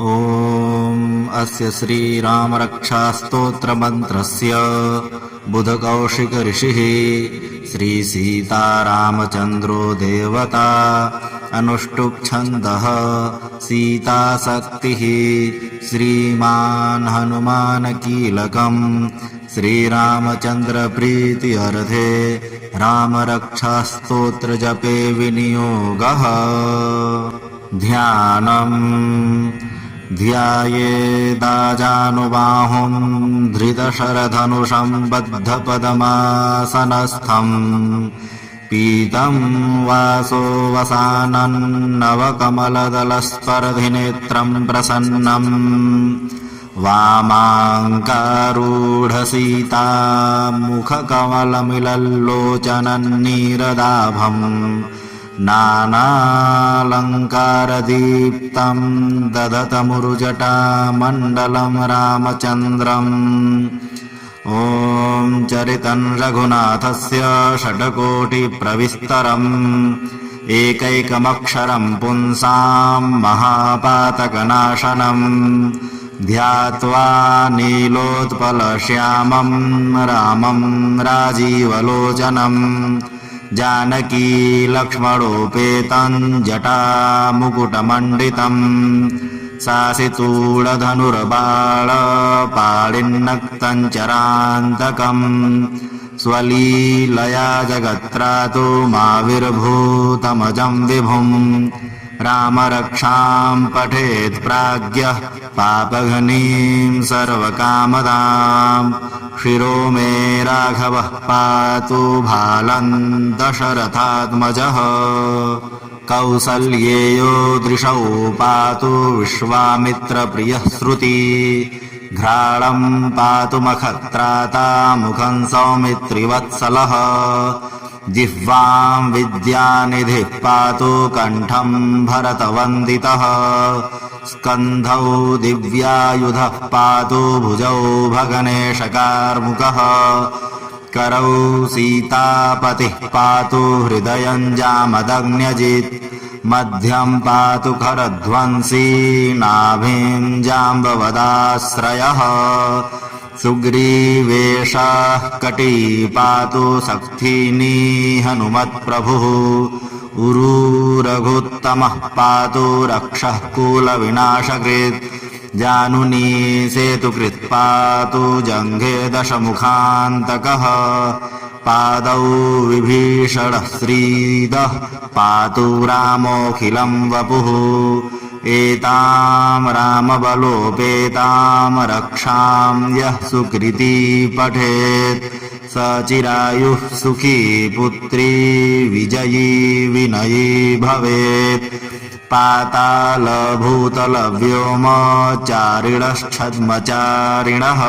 ॐ अस्य श्रीरामरक्षास्तोत्रमन्त्रस्य बुधकौशिकऋषिः श्रीसीतारामचन्द्रो देवता अनुष्टुप्छन्दः सीताशक्तिः श्रीमान् हनुमानकीलकम् श्रीरामचन्द्रप्रीति अर्थे रामरक्षास्तोत्रजपे विनियोगः। ध्यानम् ध्यायेदाजानुबाहुं धृतशरधनुषं बद्धपदमासनस्थम् पीतं वासो वसानन्नवकमलदलस्पर्धिनेत्रं प्रसन्नम् वामाङ्कारूढसीता मुखकमलमिलल्लोचनन्नीरदाभम् नानालङ्कारदीप्तं दधतमुरुजटामण्डलं रामचन्द्रम्। ॐ चरितं रघुनाथस्य षड्कोटिप्रविस्तरम् एकैकमक्षरं पुंसां महापातकनाशनम् ध्यात्वा नीलोत्पलश्यामं रामं राजीवलोचनम् जानकी लक्ष्मणोपेतं जटामुकुटमण्डितम् सासितूढधनुर्बाणपाणिन्नक्तं चरान्तकम् स्वलीलया जगत्रातु माविर्भूतमजं विभुम् रामरक्षां पठेत् प्राज्ञः पापघ्नीं सर्वकामदाम् शिरो मे राघवः पातु भालं दशरथात्मजः कौसल्येयो दृशौ पातु विश्वामित्रप्रियः श्रुति घ्राणं पातु मखत्राता मुखं सौमित्रिवत्सलः जिह्वां विद्यानिधिः पातु कण्ठं भरतवन्दितः स्कन्धौ दिव्यायुधः पातु भुजौ भगनेशकार्मुकः करौ सीतापतिः पातु हृदयं जामदग्न्यजित् मध्यं पातु खरध्वंसी नाभिं जाम्बवदाश्रयः सुग्रीवेशः कटी पातु सक्थिनी हनुमत्प्रभुः उरू रघुत्तमः पातु रक्षः कूलविनाशकृत् जानुनी सेतुकृत् पातु जङ्घे दशमुखान्तकः पादौ विभीषणः श्रीदः पातु रामोऽखिलं वपुः एतां रामबलोपेतां रक्षां यः सुकृती पठेत् स चिरायुः सुखी पुत्री विजयी विनयी भवेत् पातालभूतलव्योमचारिणश्छद्मचारिणः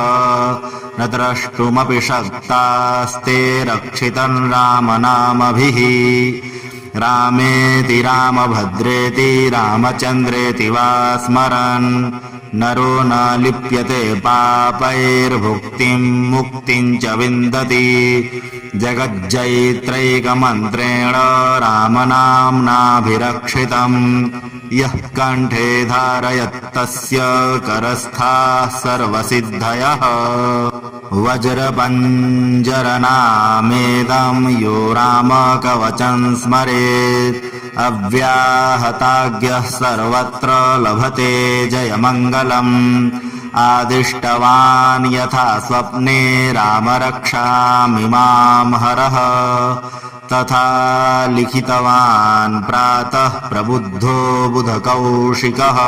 न द्रष्टुमपि शक्तास्ते रक्षितं रामनामभिः रामेति रामभद्रेति रामचन्द्रेति वा स्मरन् नरो न लिप्यते पापैर्भुक्तिं मुक्तिं च विन्दति जगज्जयित्रैकमन्त्रेण रामनाम्नाभिरक्षितम् यः कण्ठे धारयत्तस्य करस्थाः सर्वसिद्धयः वज्रपञ्जरनामेदं यो रामकवचं स्मरेत् अव्याहताज्ञः सर्वत्र लभते जयमङ्गलम् आदिष्टवान् यथा स्वप्ने रामरक्षामिमां हरः तथा लिखितवान् प्रातः प्रबुद्धो बुधकौशिकः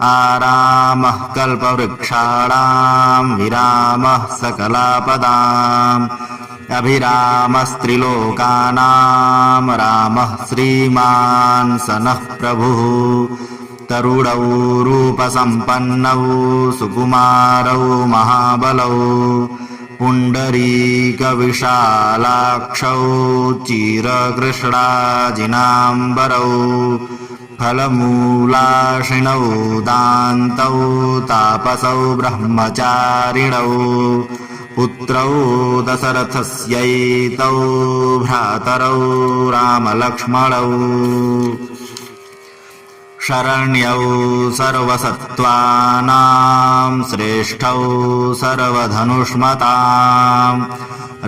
आरामः कल्पवृक्षाणां विरामः सकलापदाम् अभिरामस्त्रिलोकानां रामः श्रीमान् सनः प्रभुः तरुणौ रूपसम्पन्नौ सुकुमारौ महाबलौ पुण्डरीकविशालाक्षौ चिरकृष्णाजिनाम्बरौ फलमूलाशिनौ दान्तौ तापसौ ब्रह्मचारिणौ पुत्रौ दशरथस्यैतौ भ्रातरौ रामलक्ष्मणौ शरण्यौ सर्वसत्त्वानां श्रेष्ठौ सर्वधनुष्मताम्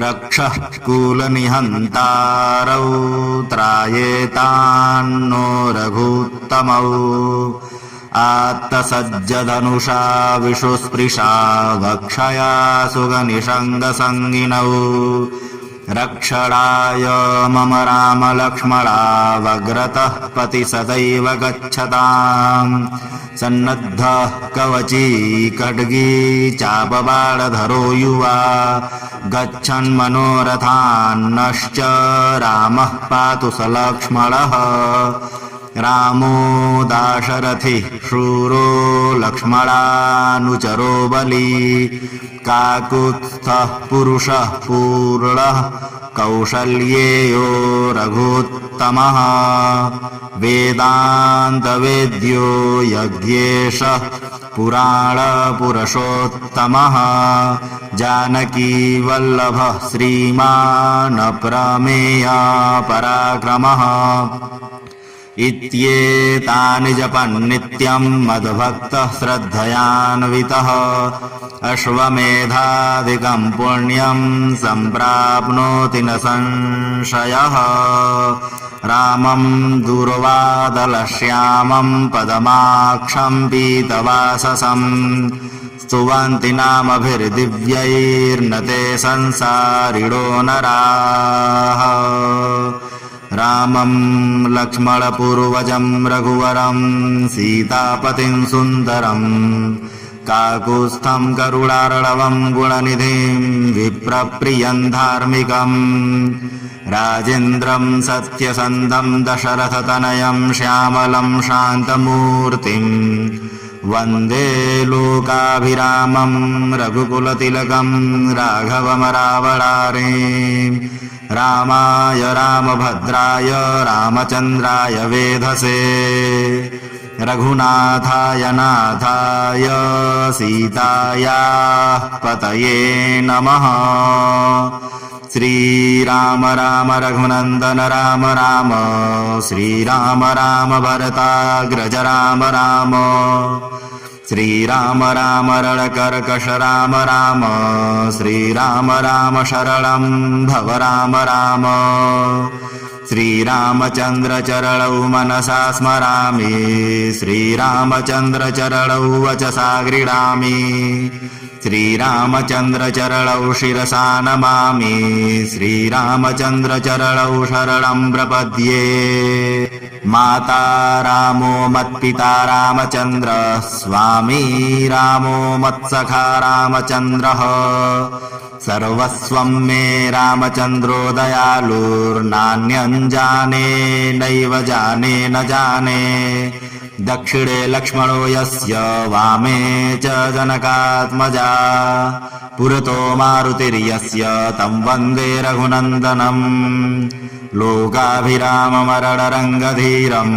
रक्षः कुलनिहन्तारौ त्रायेतान्नो रघूत्तमौ आत्तसज्जधनुषा विशुस्पृशा वक्षया सुगनिषङ्गसङ्गिनौ रक्षणाय मम रामलक्ष्मणावग्रतः पति सदैव गच्छताम् सन्नद्धः कवची खड्गी चापबाणधरो युवा गच्छन्मनोरथान्नश्च रामः पातु स लक्ष्मणः रामो दाशरथि शूरो लक्ष्मणानुचरो बली काकुत्स्थः पुरुषः पूर्णः कौशल्येयो रघुत्तमः वेदान्तवेद्यो यज्ञेशः पुराणपुरुषोत्तमः जानकीवल्लभः श्रीमान् अप्रमेयः पराक्रमः इत्येतानि जपन्नित्यं मद्भक्तः श्रद्धयान्वितः अश्वमेधादिकं पुण्यं सम्प्राप्नोति न संशयः रामं दूर्वादलश्यामं पदमाक्षं पीतवाससं स्तुवन्ति नामभिर्दिव्यैर्न ते संसारिणो नराः रामं लक्ष्मणपूर्वजं रघुवरं सीतापतिं सुन्दरं काकुत्स्थं करुणार्णवं गुणनिधिं विप्रप्रियं धार्मिकं राजेन्द्रं सत्यसन्धं दशरथतनयं श्यामलं शान्तमूर्तिं वन्दे लोकाभिरामं रघुकुलतिलकं राघवमरावणारीं रामाय रामभद्राय रामचन्द्राय वेधसे रघुनाथाय नाथाय सीतायाः पतये नमः श्रीराम राम रघुनन्दन राम राम श्रीराम राम भरताग्रज राम राम श्रीराम राम रणकर्कश राम राम श्रीराम राम शरणं भव राम राम श्रीरामचन्द्रचरणौ मनसा स्मरामि श्रीरामचन्द्रचरणौ वचसा गृह्णामि श्रीरामचन्द्रचरणौ शिरसा नमामि श्रीरामचन्द्रचरणौ शरणं प्रपद्ये माता रामो मत्पिता रामचन्द्रः स्वामी रामो मत्सखा रामचन्द्रः सर्वस्वं मे रामचन्द्रो दयालुर्नान्यं जाने नैव जाने न जाने दक्षिणे लक्ष्मणो यस्य वामे च जनकात्मजा पुरतो मारुतिर्यस्य तं वन्दे रघुनन्दनम् लोकाभिराममरणरङ्गधीरं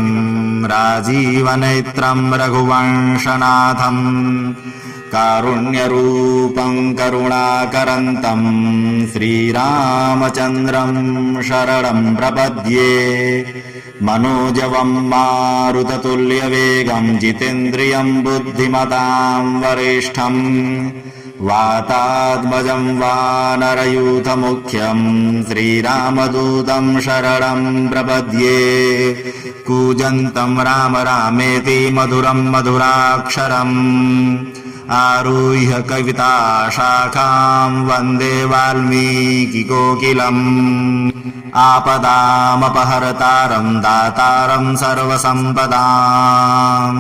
राजीवनेत्रं रघुवंशनाथम् कारुण्यरूपं करुणाकरन्तं श्रीरामचन्द्रं शरणं प्रपद्ये मनोजवं मारुततुल्यवेगं जितेन्द्रियं बुद्धिमतां वरिष्ठं वातात्मजं वानरयूथमुख्यं श्रीरामदूतं शरणं प्रपद्ये कूजन्तं राम रामेति मधुरं मधुराक्षरम् आरुह्य कविताशाखां वन्दे वाल्मीकिकोकिलम् आपदामपहर्तारं दातारं सर्वसम्पदां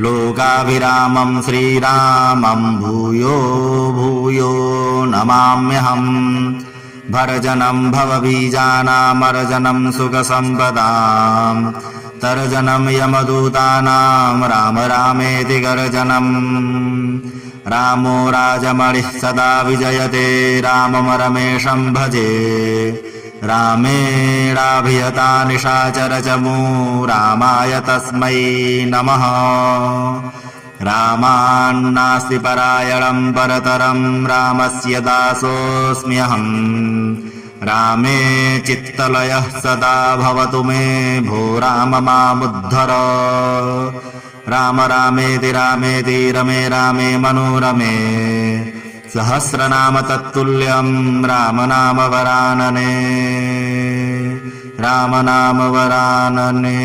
लोकाभिरामं श्रीरामं भूयो भूयो नमाम्यहम् भर्जनं भवबीजानामर्जनं सुखसम्पदां तर्जनं यमदूतानां राम रामेति गर्जनम् रामो राजमणिः सदा विजयते राममरमेशं भजे रामेणाभिहता निशाचरचमू रामाय तस्मै नमः रामान्नास्ति परायणं परतरं रामस्य दासोऽस्म्यहम् रामे चित्तलयः सदा भवतु मे भो राम मामुद्धर राम रामेति रामेति रमे रामे मनोरमे सहस्रनाम तत्तुल्यं रामनाम वरानने रामनाम वरानने।